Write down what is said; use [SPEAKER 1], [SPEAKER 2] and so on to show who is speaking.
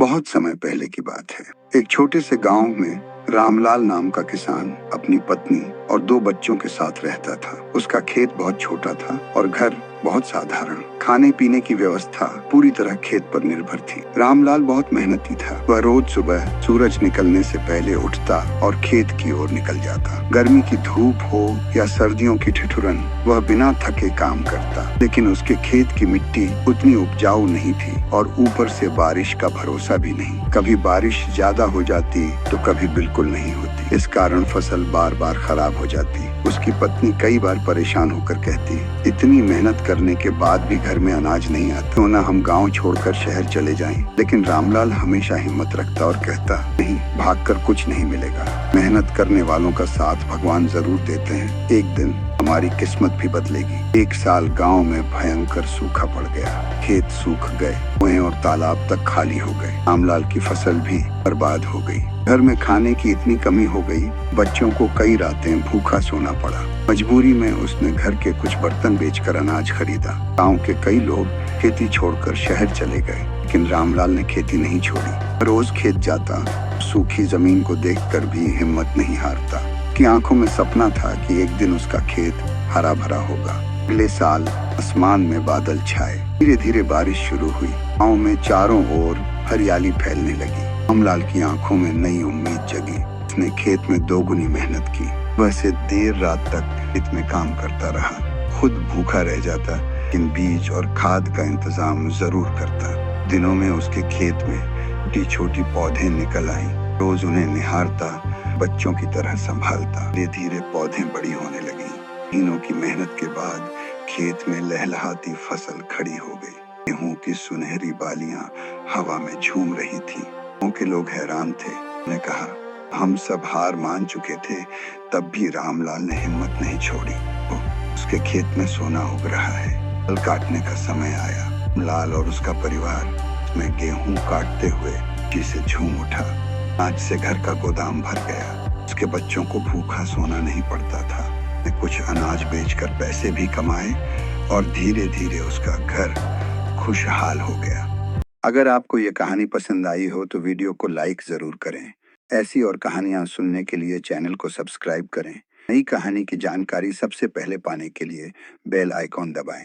[SPEAKER 1] बहुत समय पहले की बात है। एक छोटे से गांव में रामलाल नाम का किसान अपनी पत्नी और दो बच्चों के साथ रहता था। उसका खेत बहुत छोटा था और घर बहुत साधारण। खाने पीने की व्यवस्था पूरी तरह खेत पर निर्भर थी। रामलाल बहुत मेहनती था। वह रोज सुबह सूरज निकलने से पहले उठता और खेत की ओर निकल जाता। गर्मी की धूप हो या सर्दियों की ठिठुरन, वह बिना थके काम करता। लेकिन उसके खेत की मिट्टी उतनी उपजाऊ नहीं थी और ऊपर से बारिश का भरोसा भी नहीं। कभी बारिश ज्यादा हो जाती तो कभी बिल्कुल नहीं होती। इस कारण फसल बार बार खराब हो जाती। उसकी पत्नी कई बार परेशान होकर कहती, इतनी मेहनत करने के बाद भी घर में अनाज नहीं आता, क्यों ना हम गांव छोड़कर शहर चले जाएं। लेकिन रामलाल हमेशा हिम्मत रखता और कहता, नहीं, भागकर कुछ नहीं मिलेगा। मेहनत करने वालों का साथ भगवान जरूर देते हैं। एक दिन हमारी किस्मत भी बदलेगी। एक साल गांव में भयंकर सूखा पड़ गया। खेत सूख गए, कुएं और तालाब तक खाली हो गए। रामलाल की फसल भी बर्बाद हो गई। घर में खाने की इतनी कमी हो गई, बच्चों को कई रातें भूखा सोना पड़ा। मजबूरी में उसने घर के कुछ बर्तन बेचकर अनाज खरीदा। गांव के कई लोग खेती छोड़कर शहर चले गए, लेकिन रामलाल ने खेती नहीं छोड़ी। रोज खेत जाता, सूखी जमीन को देखकर भी हिम्मत नहीं हारता। की आंखों में सपना था कि एक दिन उसका खेत हरा भरा होगा। अगले साल आसमान में बादल छाए, धीरे धीरे बारिश शुरू हुई। गांव में चारों ओर हरियाली फैलने लगी। रामलाल की आंखों में नई उम्मीद जगी। उसने खेत में दोगुनी मेहनत की। वैसे देर रात तक खेत में काम करता रहा। खुद भूखा रह जाता, लेकिन बीज और खाद का इंतजाम जरूर करता। दिनों में उसके खेत में छोटी छोटी पौधे निकल आई। रोज उन्हें निहारता, बच्चों की तरह संभालता। धीरे धीरे पौधे बड़ी होने लगी। महीनों की मेहनत के बाद खेत में लहलहाती फसल खड़ी हो गई। गेहूं की सुनहरी बालियां हवा में झूम रही थी। गांव के लोग हैरान थे। उन्होंने कहा, हम सब हार मान चुके थे, तब भी रामलाल ने हिम्मत नहीं छोड़ी। उसके खेत में सोना उग रहा है। फल काटने का समय आया। लाल और उसका परिवार उसमें गेहूं काटते हुए खुशी से झूम उठा। आज से घर का गोदाम भर गया। उसके बच्चों को भूखा सोना नहीं पड़ता था। कुछ अनाज बेचकर पैसे भी कमाए और धीरे धीरे उसका घर खुशहाल हो गया। अगर आपको ये कहानी पसंद आई हो तो वीडियो को लाइक जरूर करें। ऐसी और कहानियां सुनने के लिए चैनल को सब्सक्राइब करें। नई कहानी की जानकारी सबसे पहले पाने के लिए बेल आइकॉन दबाएं।